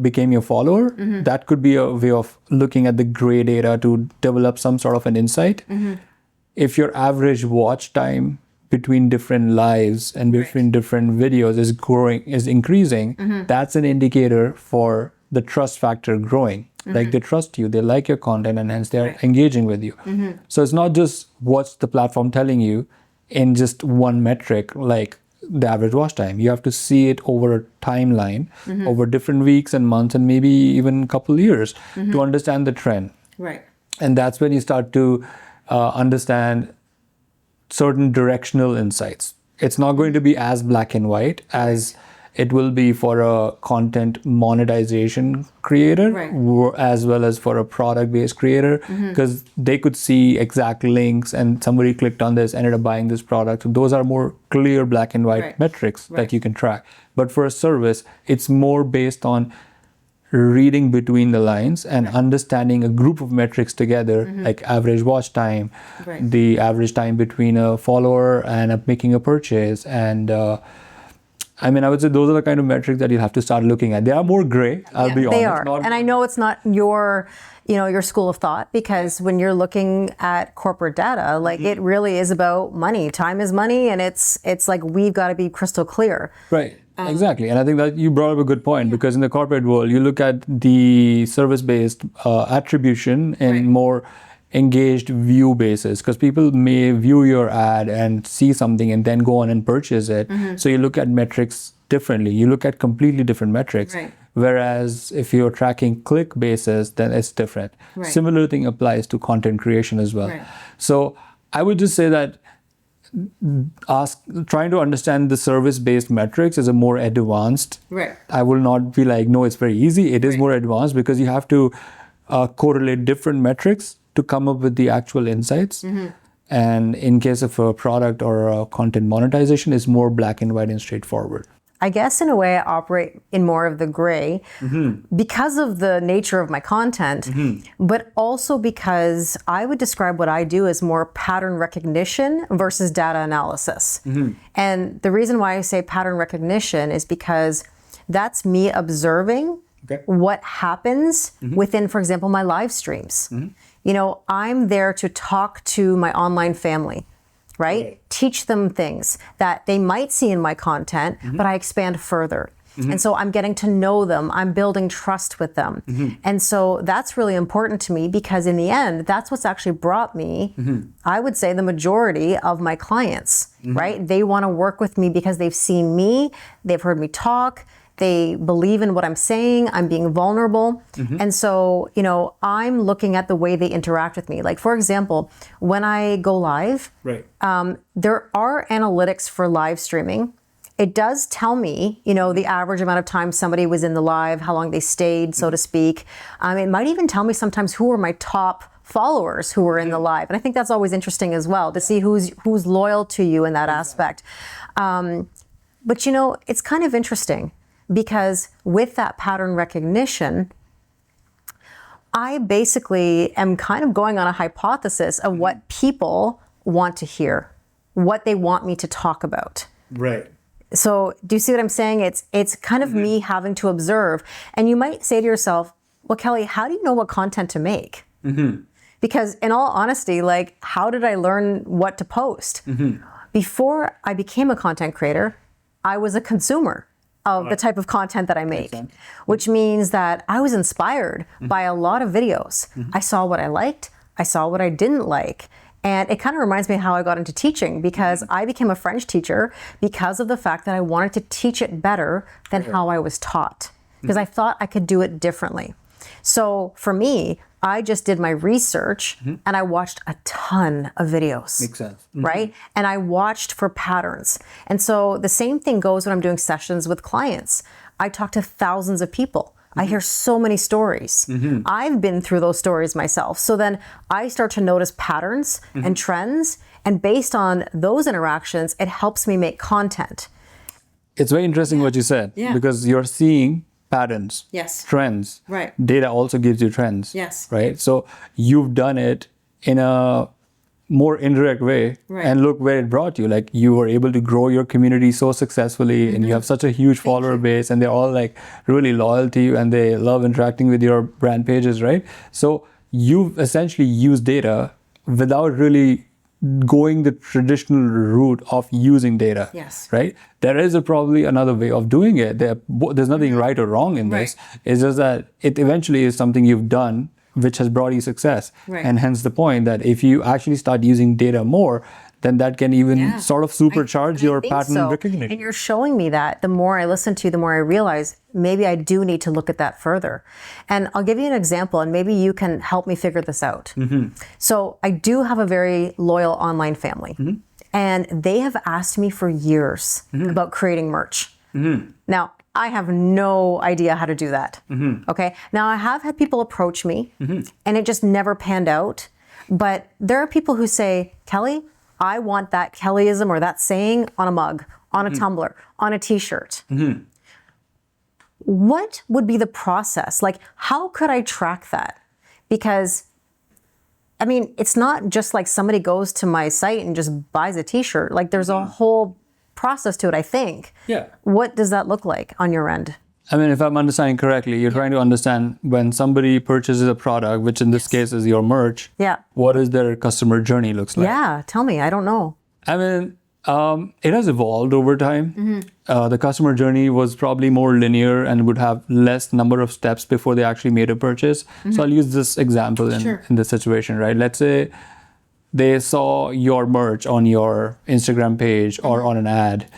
Speaker 2: became your follower, that could be a way of looking at the gray data to develop some sort of an insight. If your average watch time between different lives and between different videos is increasing, that's an indicator for the trust factor growing. Like, they trust you, they like your content, and hence they're engaging with you. So it's not just what's the platform telling you in just one metric, like the average watch time. You have to see it over a timeline, over different weeks and months, and maybe even a couple years to understand the trend.
Speaker 1: Right.
Speaker 2: And that's when you start to understand certain directional insights. It's not going to be as black and white as it will be for a content monetization creator, as well as for a product-based creator, because they could see exact links and somebody clicked on this, ended up buying this product. So those are more clear black and white metrics that you can track. But for a service, it's more based on reading between the lines and understanding a group of metrics together, like average watch time, the average time between a follower and making a purchase, and I would say those are the kind of metrics that you have to start looking at. They are more gray, I'll be honest.
Speaker 1: They are. And I know it's not your school of thought, because when you're looking at corporate data, like it really is about money. Time is money, and it's like we've got to be crystal clear.
Speaker 2: Right. Exactly. And I think that you brought up a good point, because in the corporate world, you look at the service-based attribution in more engaged view basis, because people may view your ad and see something and then go on and purchase it. So you look at metrics differently. You look at completely different metrics. Whereas if you're tracking click basis, then it's different. Similar thing applies to content creation as well. So I would just say that trying to understand the service-based metrics is a more advanced. I will not be like, no, it's very easy. It is more advanced, because you have to correlate different metrics to come up with the actual insights. And in case of a product or a content monetization, it's more black and white and straightforward.
Speaker 1: I guess in a way I operate in more of the gray because of the nature of my content, but also because I would describe what I do as more pattern recognition versus data analysis. And the reason why I say pattern recognition is because that's me observing what happens within, for example, my live streams. I'm there to talk to my online family, right? Teach them things that they might see in my content, but I expand further. And so I'm getting to know them. I'm building trust with them. And so that's really important to me, because in the end, that's what's actually brought me, I would say, the majority of my clients, right? They want to work with me because they've seen me, they've heard me talk, they believe in what I'm saying, I'm being vulnerable. And so, I'm looking at the way they interact with me. Like, for example, when I go live, there are analytics for live streaming. It does tell me, the average amount of time somebody was in the live, how long they stayed, so to speak. It might even tell me sometimes who are my top followers who were in the live. And I think that's always interesting as well, to see who's loyal to you in that aspect. But it's kind of interesting, because with that pattern recognition, I basically am kind of going on a hypothesis of what people want to hear, what they want me to talk about. So do you see what I'm saying? It's kind of me having to observe. And you might say to yourself, well, Kelly, how do you know what content to make? Because in all honesty, like, how did I learn what to post? Before I became a content creator, I was a consumer of the type of content that I make, which means that I was inspired by a lot of videos. I saw what I liked, I saw what I didn't like. And it kind of reminds me how I got into teaching, because I became a French teacher because of the fact that I wanted to teach it better than how I was taught, because I thought I could do it differently. So for me, I just did my research and I watched a ton of videos.
Speaker 2: Makes sense.
Speaker 1: Right? And I watched for patterns. And so the same thing goes when I'm doing sessions with clients. I talk to thousands of people. I hear so many stories. I've been through those stories myself. So then I start to notice patterns and trends. And based on those interactions, it helps me make content.
Speaker 2: It's very interesting what you said, because you're seeing patterns, trends.
Speaker 1: Right.
Speaker 2: Data also gives you trends. Right. So you've done it in a more indirect way, and look where it brought you. Like, you were able to grow your community so successfully, and you have such a huge follower base, and they're all like really loyal to you, and they love interacting with your brand pages, right? So you've essentially used data without really going the traditional route of using data. Right? There is probably another way of doing it. There's nothing right or wrong in this. It's just that it eventually is something you've done which has brought you success. And hence the point that if you actually start using data more, then that can even sort of supercharge your pattern recognition.
Speaker 1: And you're showing me that the more I listen to you, the more I realize maybe I do need to look at that further. And I'll give you an example, and maybe you can help me figure this out. So I do have a very loyal online family, and they have asked me for years about creating merch. Now, I have no idea how to do that. Okay. Now, I have had people approach me, and it just never panned out. But there are people who say, Kelly, I want that Kellyism or that saying on a mug, on a tumbler, on a t-shirt. What would be the process? Like, how could I track that? Because, I mean, it's not just like somebody goes to my site and just buys a t-shirt. Like, there's a whole process to it, I think. What does that look like on your end?
Speaker 2: I mean, if I'm understanding correctly, you're trying to understand when somebody purchases a product, which in this case is your merch, what is their customer journey looks like?
Speaker 1: Yeah, tell me. I don't know.
Speaker 2: I mean, it has evolved over time. The customer journey was probably more linear and would have less number of steps before they actually made a purchase. So I'll use this example in this situation, right? Let's say they saw your merch on your Instagram page or on an ad.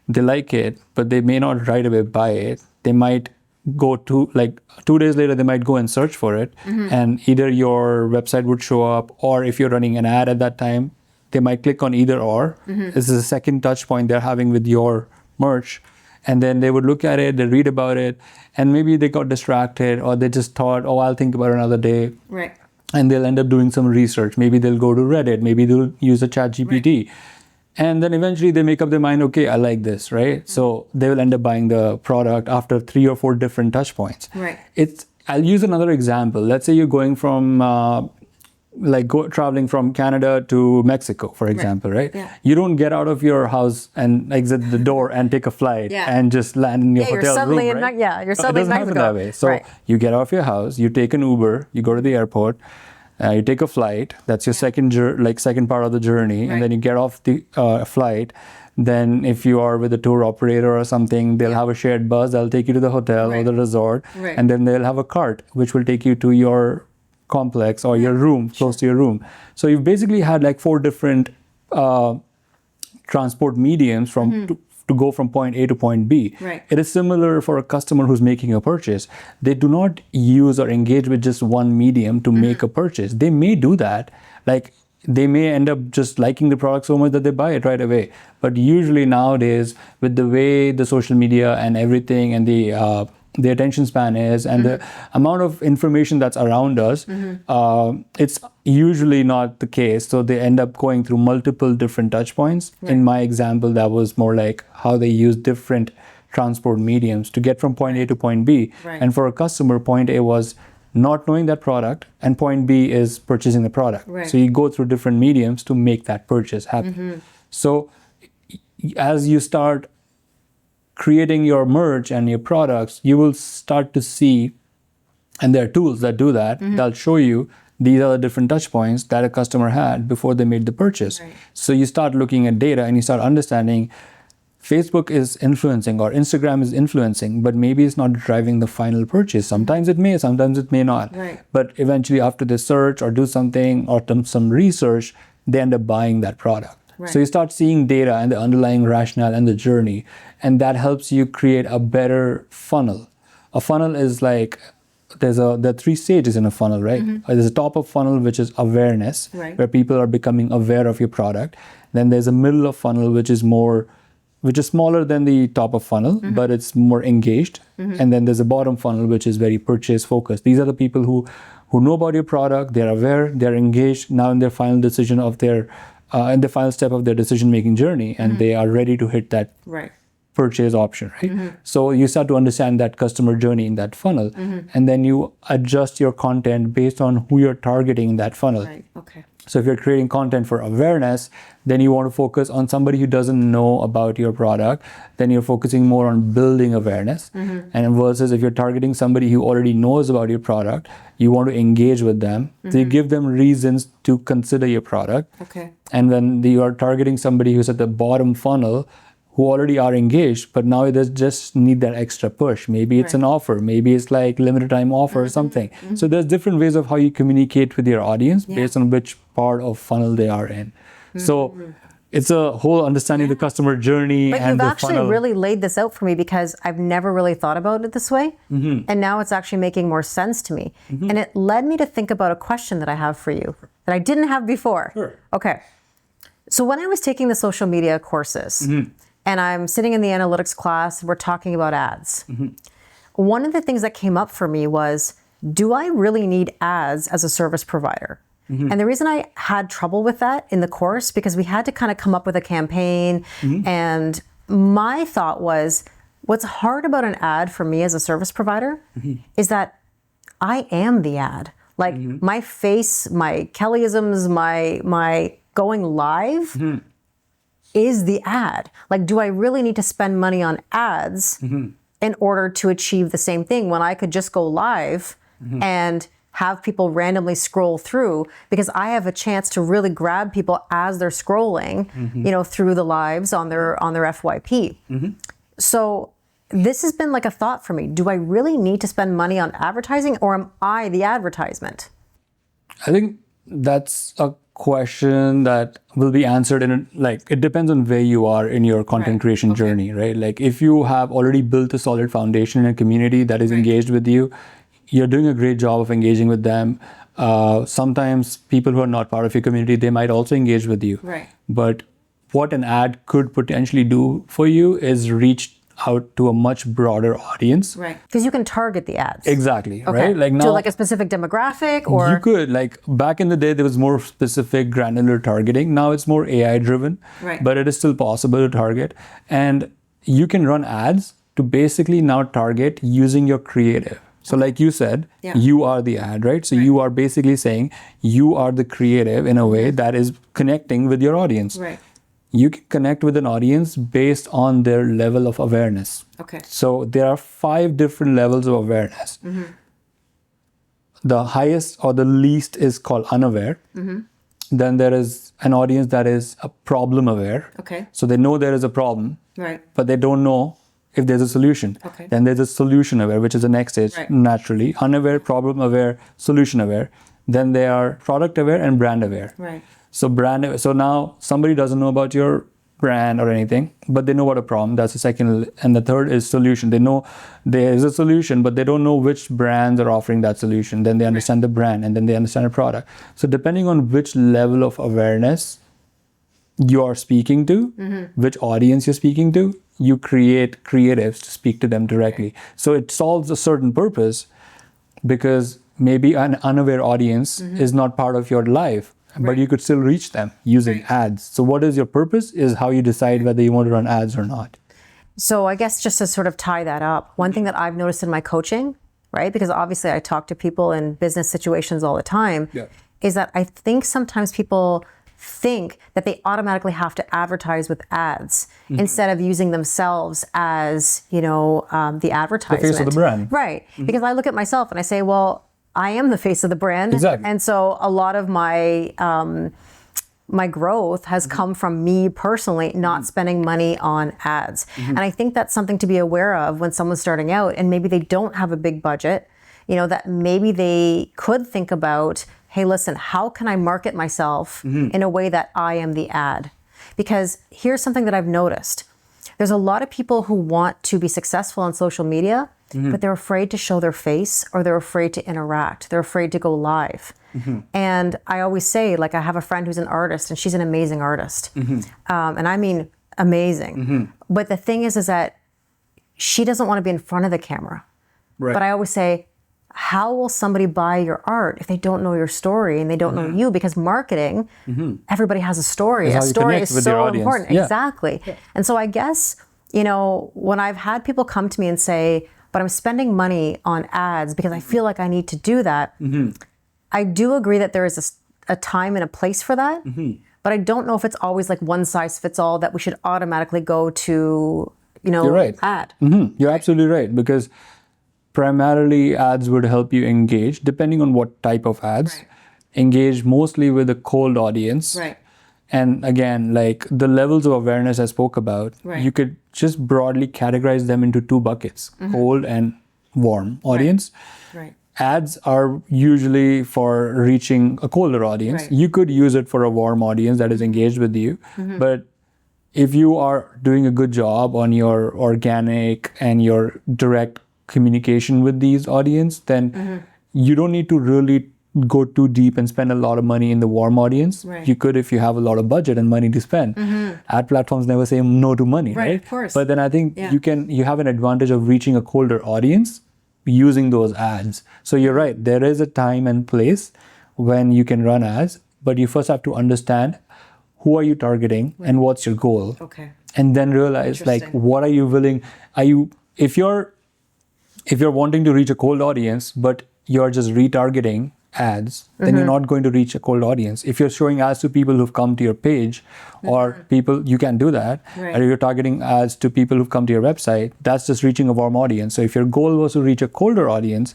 Speaker 2: They like it, but they may not right away buy it. They might go to, like, 2 days later, they might go and search for it. And either your website would show up, or if you're running an ad at that time, they might click on either or. This is a second touch point they're having with your merch. And then they would look at it, they read about it, and maybe they got distracted, or they just thought, oh, I'll think about it another day. And they'll end up doing some research. Maybe they'll go to Reddit, maybe they'll use a chat GPT. And then eventually they make up their mind, okay, I like this, right? So they will end up buying the product after 3 or 4 different touch points. I'll use another example. Let's say you're going from, traveling from Canada to Mexico, for example, right? You don't get out of your house and exit the door and take a flight and just land in your hotel room, right?
Speaker 1: You're suddenly in Mexico.
Speaker 2: It doesn't happen that way. So you get out of your house, you take an Uber, you go to the airport, you take a flight. That's your second part of the journey, and then you get off the flight. Then, if you are with a tour operator or something, they'll have a shared bus. They'll take you to the hotel or the resort, and then they'll have a cart which will take you to your complex or your room, close to your room. So you've basically had like 4 different transport mediums to go from point A to point B. It is similar for a customer who's making a purchase. They do not use or engage with just one medium to make a purchase. They may do that. Like, they may end up just liking the product so much that they buy it right away. But usually nowadays, with the way the social media and everything and the attention span is, and the amount of information that's around us, it's usually not the case. So they end up going through multiple different touch points. In my example, that was more like how they use different transport mediums to get from point A to point B. And for a customer, point A was not knowing that product, and point B is purchasing the product. So you go through different mediums to make that purchase happen. So as you start creating your merch and your products, you will start to see And there are tools that do that. They'll show you these are the different touch points that a customer had before they made the purchase.
Speaker 1: Right.
Speaker 2: So you start looking at data and you start understanding Facebook is influencing or Instagram is influencing, but maybe it's not driving the final purchase. Sometimes it may, sometimes it may not.
Speaker 1: Right.
Speaker 2: But eventually after they search or do something or some research, they end up buying that product.
Speaker 1: Right.
Speaker 2: So you start seeing data and the underlying rationale and the journey, and that helps you create a better funnel. A funnel is like, there are 3 stages in a funnel, right? There's a top of funnel, which is awareness,
Speaker 1: Right.
Speaker 2: where people are becoming aware of your product. Then there's a middle of funnel, which is smaller than the top of funnel, but it's more engaged. And then there's a bottom funnel, which is very purchase focused. These are the people who know about your product, they're aware, they're engaged now in their final decision of in the final step of their decision-making journey, and they are ready to hit that
Speaker 1: Right.
Speaker 2: purchase option, right? So you start to understand that customer journey in that funnel, and then you adjust your content based on who you're targeting in that funnel.
Speaker 1: Right. Okay.
Speaker 2: So if you're creating content for awareness, then you want to focus on somebody who doesn't know about your product, then you're focusing more on building awareness. And versus if you're targeting somebody who already knows about your product, you want to engage with them. So you give them reasons to consider your product.
Speaker 1: Okay.
Speaker 2: And when you are targeting somebody who's at the bottom funnel, who already are engaged, but now they just need that extra push. Maybe it's an offer, maybe it's like limited time offer or something. So there's different ways of how you communicate with your audience based on which part of funnel they are in. So it's a whole understanding the customer journey
Speaker 1: But
Speaker 2: and
Speaker 1: you've
Speaker 2: the
Speaker 1: actually
Speaker 2: funnel.
Speaker 1: really laid this out for me because I've never really thought about it this way. And now it's actually making more sense to me. And it led me to think about a question that I have for you that I didn't have before.
Speaker 2: Sure.
Speaker 1: Okay. So when I was taking the social media courses, and I'm sitting in the analytics class, and we're talking about ads. One of the things that came up for me was, do I really need ads as a service provider? And the reason I had trouble with that in the course, because we had to kind of come up with a campaign. And my thought was, what's hard about an ad for me as a service provider is that I am the ad. Like my face, my Kellyisms, my going live is the ad. Like, do I really need to spend money on ads in order to achieve the same thing when I could just go live and have people randomly scroll through, because I have a chance to really grab people as they're scrolling, through the lives on their FYP. So this has been like a thought for me. Do I really need to spend money on advertising, or am I the advertisement?
Speaker 2: I think that's a question that will be answered it depends on where you are in your content creation journey, right? Like if you have already built a solid foundation in a community that is engaged with you, you're doing a great job of engaging with them. Sometimes people who are not part of your community, they might also engage with you.
Speaker 1: Right.
Speaker 2: But what an ad could potentially do for you is reach out to a much broader audience.
Speaker 1: Right. Because you can target the ads.
Speaker 2: Exactly.
Speaker 1: Okay.
Speaker 2: Right. Like now,
Speaker 1: to like a specific demographic, or
Speaker 2: you could, like back in the day, there was more specific granular targeting. Now it's more AI driven,
Speaker 1: Right.
Speaker 2: but it is still possible to target. And you can run ads to basically now target using your creative. So like you said, you are the ad, right? So you are basically saying you are the creative in a way that is connecting with your audience.
Speaker 1: Right.
Speaker 2: You can connect with an audience based on their level of awareness.
Speaker 1: Okay.
Speaker 2: So there are 5 different levels of awareness. The highest or the least is called unaware. Then there is an audience that is a problem aware.
Speaker 1: Okay.
Speaker 2: So they know there is a problem,
Speaker 1: Right.
Speaker 2: but they don't know if there's a solution.
Speaker 1: Okay.
Speaker 2: Then there's a solution aware, which is the next stage,
Speaker 1: Right.
Speaker 2: naturally. Unaware, problem aware, solution aware. Then they are product aware and brand aware.
Speaker 1: Right.
Speaker 2: So so now somebody doesn't know about your brand or anything, but they know about a problem. That's the second. And the third is solution. They know there is a solution, but they don't know which brands are offering that solution. Then they understand the brand, and then they understand the product. So depending on which level of awareness you are speaking to, which audience you're speaking to, you create creatives to speak to them directly. So it solves a certain purpose, because maybe an unaware audience is not part of your life, but you could still reach them using ads. So what is your purpose is how you decide whether you want to run ads or not.
Speaker 1: So I guess just to sort of tie that up, one thing that I've noticed in my coaching, right, because obviously I talk to people in business situations all the time, is that I think sometimes people think that they automatically have to advertise with ads instead of using themselves as, the advertisement.
Speaker 2: The face of the brand.
Speaker 1: Right. Because I look at myself and I say, well, I am the face of the brand.
Speaker 2: Exactly.
Speaker 1: And so a lot of my my growth has come from me personally not spending money on ads. And I think that's something to be aware of when someone's starting out and maybe they don't have a big budget, that maybe they could think about, hey, listen, how can I market myself in a way that I am the ad? Because here's something that I've noticed. There's a lot of people who want to be successful on social media, but they're afraid to show their face or they're afraid to interact. They're afraid to go live. And I always say, like, I have a friend who's an artist and she's an amazing artist. And I mean, amazing. But the thing is that she doesn't want to be in front of the camera.
Speaker 2: Right.
Speaker 1: But I always say, how will somebody buy your art if they don't know your story and they don't know you? Because marketing, everybody has a story. A story is so important.
Speaker 2: Yeah.
Speaker 1: Exactly. Yeah. And so I guess, when I've had people come to me and say, but I'm spending money on ads because I feel like I need to do that. I do agree that there is a time and a place for that. But I don't know if it's always like one size fits all that we should automatically go to,
Speaker 2: You're right.
Speaker 1: ad.
Speaker 2: You're absolutely right. Because primarily ads would help you engage, depending on what type of ads, engage mostly with a cold audience.
Speaker 1: Right.
Speaker 2: And again, like the levels of awareness I spoke about, you could just broadly categorize them into two buckets, cold and warm audience.
Speaker 1: Right.
Speaker 2: Ads are usually for reaching a colder audience.
Speaker 1: Right.
Speaker 2: You could use it for a warm audience that is engaged with you. But if you are doing a good job on your organic and your direct communication with these audience, then you don't need to really go too deep and spend a lot of money in the warm audience.
Speaker 1: Right.
Speaker 2: You could if you have a lot of budget and money to spend. Ad platforms never say no to money, right?
Speaker 1: Of course.
Speaker 2: But then I think you have an advantage of reaching a colder audience using those ads. So you're right, there is a time and place when you can run ads, but you first have to understand who are you targeting and what's your goal.
Speaker 1: Okay.
Speaker 2: And then realize like what are you willing, if you're wanting to reach a cold audience, but you're just retargeting ads, then you're not going to reach a cold audience. If you're showing ads to people who've come to your page or people, you can do that.
Speaker 1: Right.
Speaker 2: Or if you're targeting ads to people who've come to your website, that's just reaching a warm audience. So if your goal was to reach a colder audience,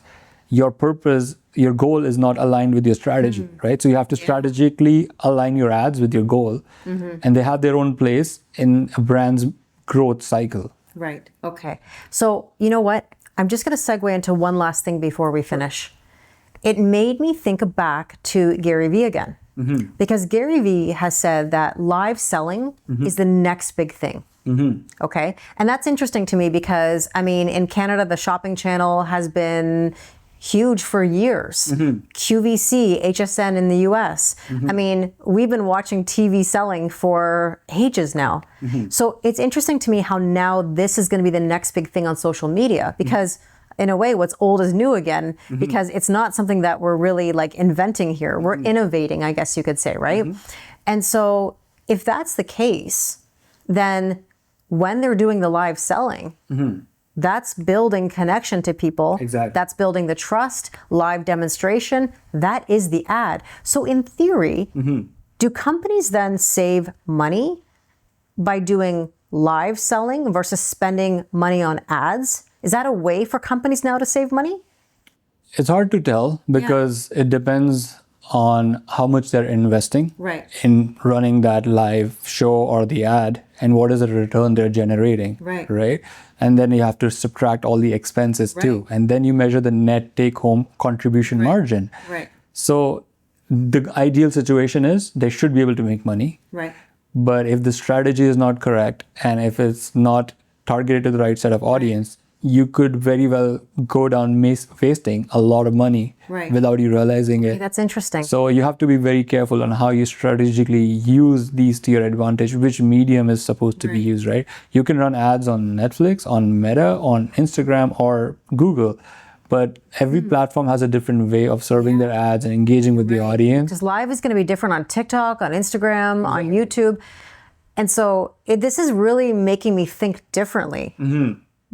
Speaker 2: your goal is not aligned with your strategy, right? So you have to strategically align your ads with your goal, and they have their own place in a brand's growth cycle.
Speaker 1: Right. Okay. So you know what? I'm just going to segue into one last thing before we finish. It made me think back to Gary Vee again, because Gary Vee has said that live selling is the next big thing. Okay. And that's interesting to me because, I mean, in Canada, the shopping channel has been huge for years. QVC, HSN in the US. I mean, we've been watching TV selling for ages now. So it's interesting to me how now this is going to be the next big thing on social media because in a way, what's old is new again, because it's not something that we're really like inventing here. We're innovating, I guess you could say, right? And so if that's the case, then when they're doing the live selling, that's building connection to people.
Speaker 2: Exactly.
Speaker 1: That's building the trust, live demonstration. That is the ad. So in theory, do companies then save money by doing live selling versus spending money on ads? Is that a way for companies now to save money?
Speaker 2: It's hard to tell because it depends on how much they're investing in running that live show or the ad and what is the return they're generating, right? And then you have to subtract all the expenses too. And then you measure the net take-home contribution margin. So the ideal situation is they should be able to make money. But if the strategy is not correct and if it's not targeted to the right set of audience, you could very well go down wasting a lot of money without you realizing it.
Speaker 1: That's interesting.
Speaker 2: So you have to be very careful on how you strategically use these to your advantage, which medium is supposed to be used, right? You can run ads on Netflix, on Meta, on Instagram, or Google. But every platform has a different way of serving their ads and engaging with the audience.
Speaker 1: Because live is going to be different on TikTok, on Instagram, on YouTube. And so this is really making me think differently.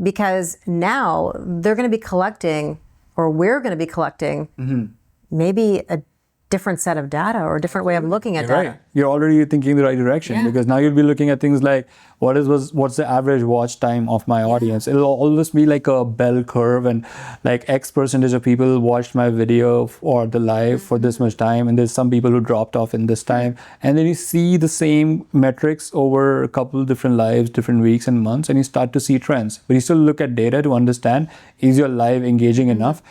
Speaker 1: Because now they're going to be collecting, or we're going to be collecting, maybe different set of data or a different way of looking at data.
Speaker 2: Right. You're already thinking the right direction because now you'll be looking at things like what's the average watch time of my audience. It'll always be like a bell curve, and like X percentage of people watched my video or the live for this much time, and there's some people who dropped off in this time. And then you see the same metrics over a couple different lives, different weeks and months, and you start to see trends. But you still look at data to understand, is your live engaging enough?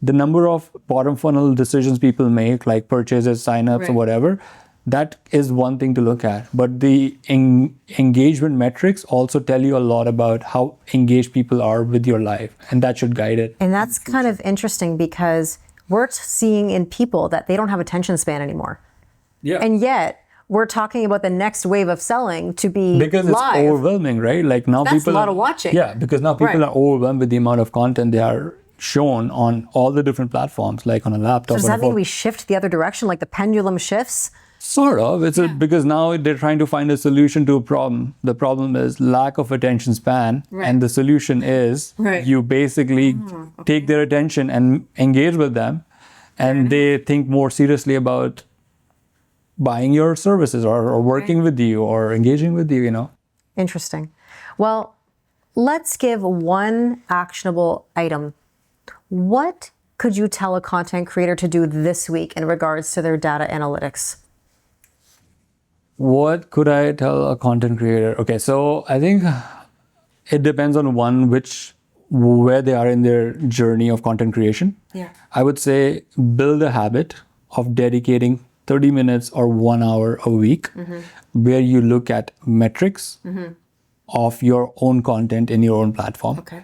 Speaker 2: The number of bottom funnel decisions people make, like purchases, signups, or whatever, that is one thing to look at. But the engagement metrics also tell you a lot about how engaged people are with your life, and that should guide it.
Speaker 1: And that's kind of interesting because we're seeing in people that they don't have attention span anymore.
Speaker 2: Yeah.
Speaker 1: And yet we're talking about the next wave of selling to be
Speaker 2: because
Speaker 1: live.
Speaker 2: It's overwhelming, right? Like now
Speaker 1: That's
Speaker 2: people
Speaker 1: a lot of watching.
Speaker 2: Yeah, because now people are overwhelmed with the amount of content they are shown on all the different platforms, like on a laptop.
Speaker 1: So does that mean we shift the other direction, like the pendulum shifts?
Speaker 2: Sort of. Because now they're trying to find a solution to a problem. The problem is lack of attention span, and the solution is you basically take their attention and engage with them, and they think more seriously about buying your services or working with you or engaging with you, you know.
Speaker 1: Interesting. Well, let's give one actionable item. What could you tell a content creator to do this week in regards to their data analytics?
Speaker 2: What could I tell a content creator? Okay, so I think it depends on where they are in their journey of content creation.
Speaker 1: Yeah.
Speaker 2: I would say build a habit of dedicating 30 minutes or 1 hour a week where you look at metrics of your own content in your own platform.
Speaker 1: Okay.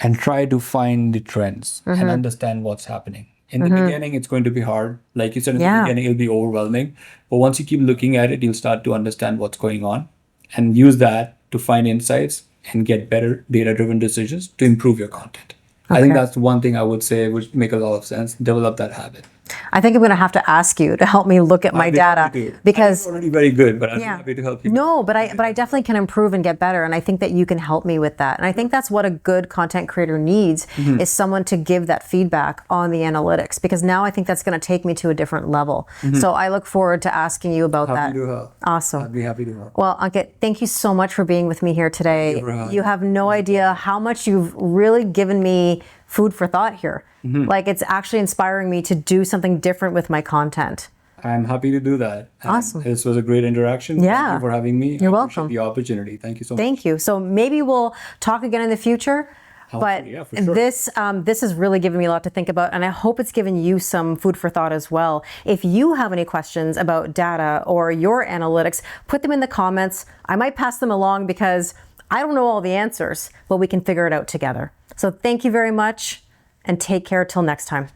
Speaker 2: And try to find the trends and understand what's happening. In the beginning, it's going to be hard. Like you said, in the beginning, it'll be overwhelming. But once you keep looking at it, you'll start to understand what's going on and use that to find insights and get better data-driven decisions to improve your content. I think that's one thing I would say would make a lot of sense. Develop that habit.
Speaker 1: I think I'm going to have to ask you to help me look at my data because
Speaker 2: I'm already very good, but I'm happy to help you.
Speaker 1: No, but I definitely can improve and get better, and I think that you can help me with that. And I think that's what a good content creator needs is someone to give that feedback on the analytics, because now I think that's going to take me to a different level. So I look forward to asking you about that.
Speaker 2: Happy to help.
Speaker 1: Awesome.
Speaker 2: I'd be happy to help.
Speaker 1: Well, Ankit, thank you so much for being with me here today. You have no idea how much you've really given me food for thought here. Like, it's actually inspiring me to do something different with my content.
Speaker 2: I'm happy to do that.
Speaker 1: Awesome.
Speaker 2: This was a great interaction.
Speaker 1: Yeah.
Speaker 2: Thank you for having me.
Speaker 1: You're
Speaker 2: I
Speaker 1: welcome.
Speaker 2: appreciate the opportunity. Thank you so much.
Speaker 1: Thank you. So maybe we'll talk again in the future. But
Speaker 2: yeah, for sure.
Speaker 1: this has really given me a lot to think about, and I hope it's given you some food for thought as well. If you have any questions about data or your analytics, put them in the comments. I might pass them along because I don't know all the answers, but we can figure it out together. So thank you very much, and take care till next time.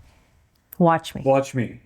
Speaker 1: Watch me.
Speaker 2: Watch me.